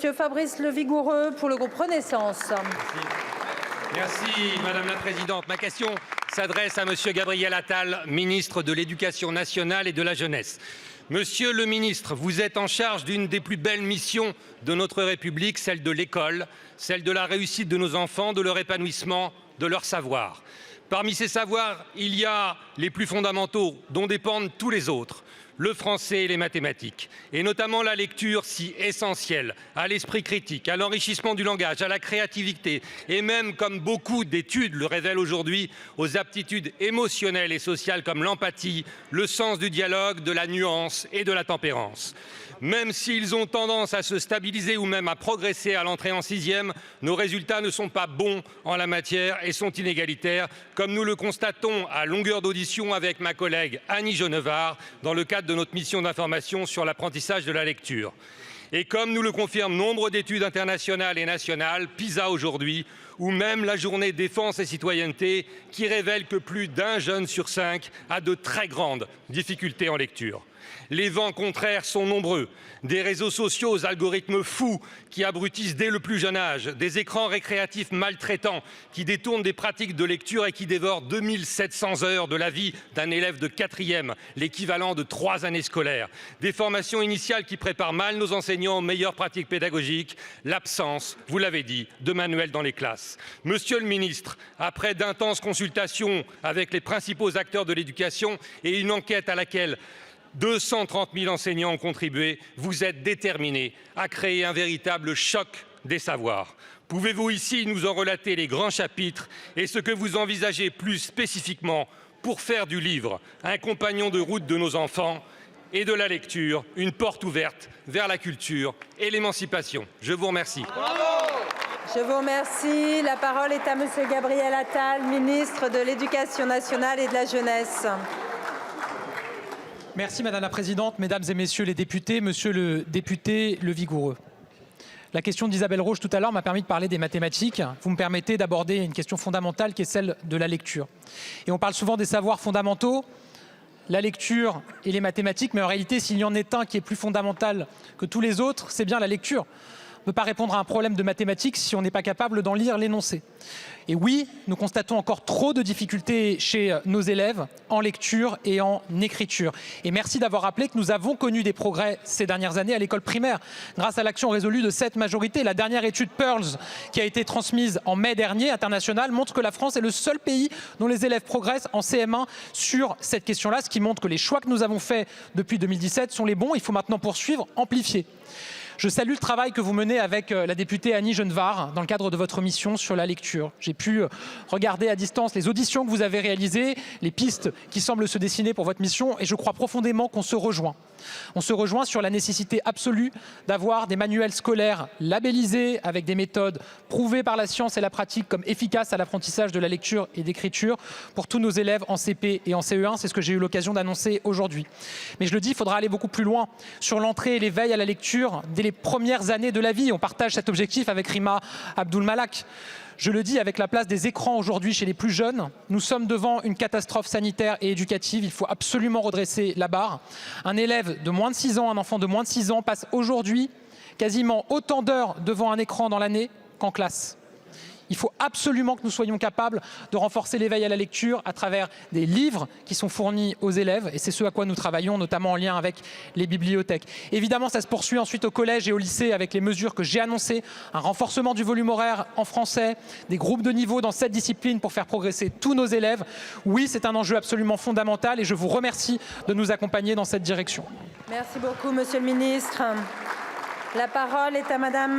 Monsieur Fabrice Levigoureux pour le groupe Renaissance. Merci Madame la Présidente. Ma question s'adresse à Monsieur Gabriel Attal, ministre de l'Éducation nationale et de la jeunesse. Monsieur le ministre, vous êtes en charge d'une des plus belles missions de notre République, celle de l'école, celle de la réussite de nos enfants, de leur épanouissement, de leur savoir. Parmi ces savoirs, il y a les plus fondamentaux dont dépendent tous les autres. Le français et les mathématiques, et notamment la lecture si essentielle à l'esprit critique, à l'enrichissement du langage, à la créativité, et même, comme beaucoup d'études le révèlent aujourd'hui, aux aptitudes émotionnelles et sociales comme l'empathie, le sens du dialogue, de la nuance et de la tempérance. Même s'ils ont tendance à se stabiliser ou même à progresser à l'entrée en sixième, nos résultats ne sont pas bons en la matière et sont inégalitaires, comme nous le constatons à longueur d'audition avec ma collègue Annie Genevard dans le cadre de notre mission d'information sur l'apprentissage de la lecture. Et comme nous le confirment nombre d'études internationales et nationales, PISA aujourd'hui, ou même la journée défense et citoyenneté, qui révèle que plus d'un jeune sur 5 a de très grandes difficultés en lecture. Les vents contraires sont nombreux. Des réseaux sociaux aux algorithmes fous qui abrutissent dès le plus jeune âge, des écrans récréatifs maltraitants qui détournent des pratiques de lecture et qui dévorent 2700 heures de la vie d'un élève de 4e, l'équivalent de 3 années scolaires, des formations initiales qui préparent mal nos enseignants aux meilleures pratiques pédagogiques, l'absence, vous l'avez dit, de manuels dans les classes. Monsieur le ministre, après d'intenses consultations avec les principaux acteurs de l'éducation et une enquête à laquelle 230 000 enseignants ont contribué, vous êtes déterminés à créer un véritable choc des savoirs. Pouvez-vous ici nous en relater les grands chapitres et ce que vous envisagez plus spécifiquement pour faire du livre un compagnon de route de nos enfants et de la lecture une porte ouverte vers la culture et l'émancipation? Je vous remercie. Je vous remercie. La parole est à Monsieur Gabriel Attal, ministre de l'Éducation nationale et de la jeunesse. Merci Madame la Présidente, Mesdames et Messieurs les députés, Monsieur le député Levigoureux. La question d'Isabelle Roche tout à l'heure m'a permis de parler des mathématiques. Vous me permettez d'aborder une question fondamentale qui est celle de la lecture. Et on parle souvent des savoirs fondamentaux, la lecture et les mathématiques, mais en réalité, s'il y en est un qui est plus fondamental que tous les autres, c'est bien la lecture. On ne peut pas répondre à un problème de mathématiques si on n'est pas capable d'en lire l'énoncé. Et oui, nous constatons encore trop de difficultés chez nos élèves en lecture et en écriture. Et merci d'avoir rappelé que nous avons connu des progrès ces dernières années à l'école primaire grâce à l'action résolue de cette majorité. La dernière étude Pearls qui a été transmise en mai dernier, internationale, montre que la France est le seul pays dont les élèves progressent en CM1 sur cette question-là, ce qui montre que les choix que nous avons faits depuis 2017 sont les bons. Il faut maintenant poursuivre, amplifier. Je salue le travail que vous menez avec la députée Annie Genevard dans le cadre de votre mission sur la lecture. J'ai pu regarder à distance les auditions que vous avez réalisées, les pistes qui semblent se dessiner pour votre mission et je crois profondément qu'on se rejoint. On se rejoint sur la nécessité absolue d'avoir des manuels scolaires labellisés avec des méthodes prouvées par la science et la pratique comme efficaces à l'apprentissage de la lecture et d'écriture pour tous nos élèves en CP et en CE1. C'est ce que j'ai eu l'occasion d'annoncer aujourd'hui. Mais je le dis, il faudra aller beaucoup plus loin sur l'entrée et l'éveil à la lecture dès les premières années de la vie. On partage cet objectif avec Rima Abdul-Malak. Je le dis, avec la place des écrans aujourd'hui chez les plus jeunes, nous sommes devant une catastrophe sanitaire et éducative. Il faut absolument redresser la barre. Un élève de moins de 6 ans, un enfant de moins de 6 ans passe aujourd'hui quasiment autant d'heures devant un écran dans l'année qu'en classe. Il faut absolument que nous soyons capables de renforcer l'éveil à la lecture à travers des livres qui sont fournis aux élèves et c'est ce à quoi nous travaillons, notamment en lien avec les bibliothèques. Évidemment, ça se poursuit ensuite au collège et au lycée avec les mesures que j'ai annoncées, un renforcement du volume horaire en français, des groupes de niveau dans cette discipline pour faire progresser tous nos élèves. Oui, c'est un enjeu absolument fondamental et je vous remercie de nous accompagner dans cette direction. Merci beaucoup, Monsieur le ministre. La parole est à Madame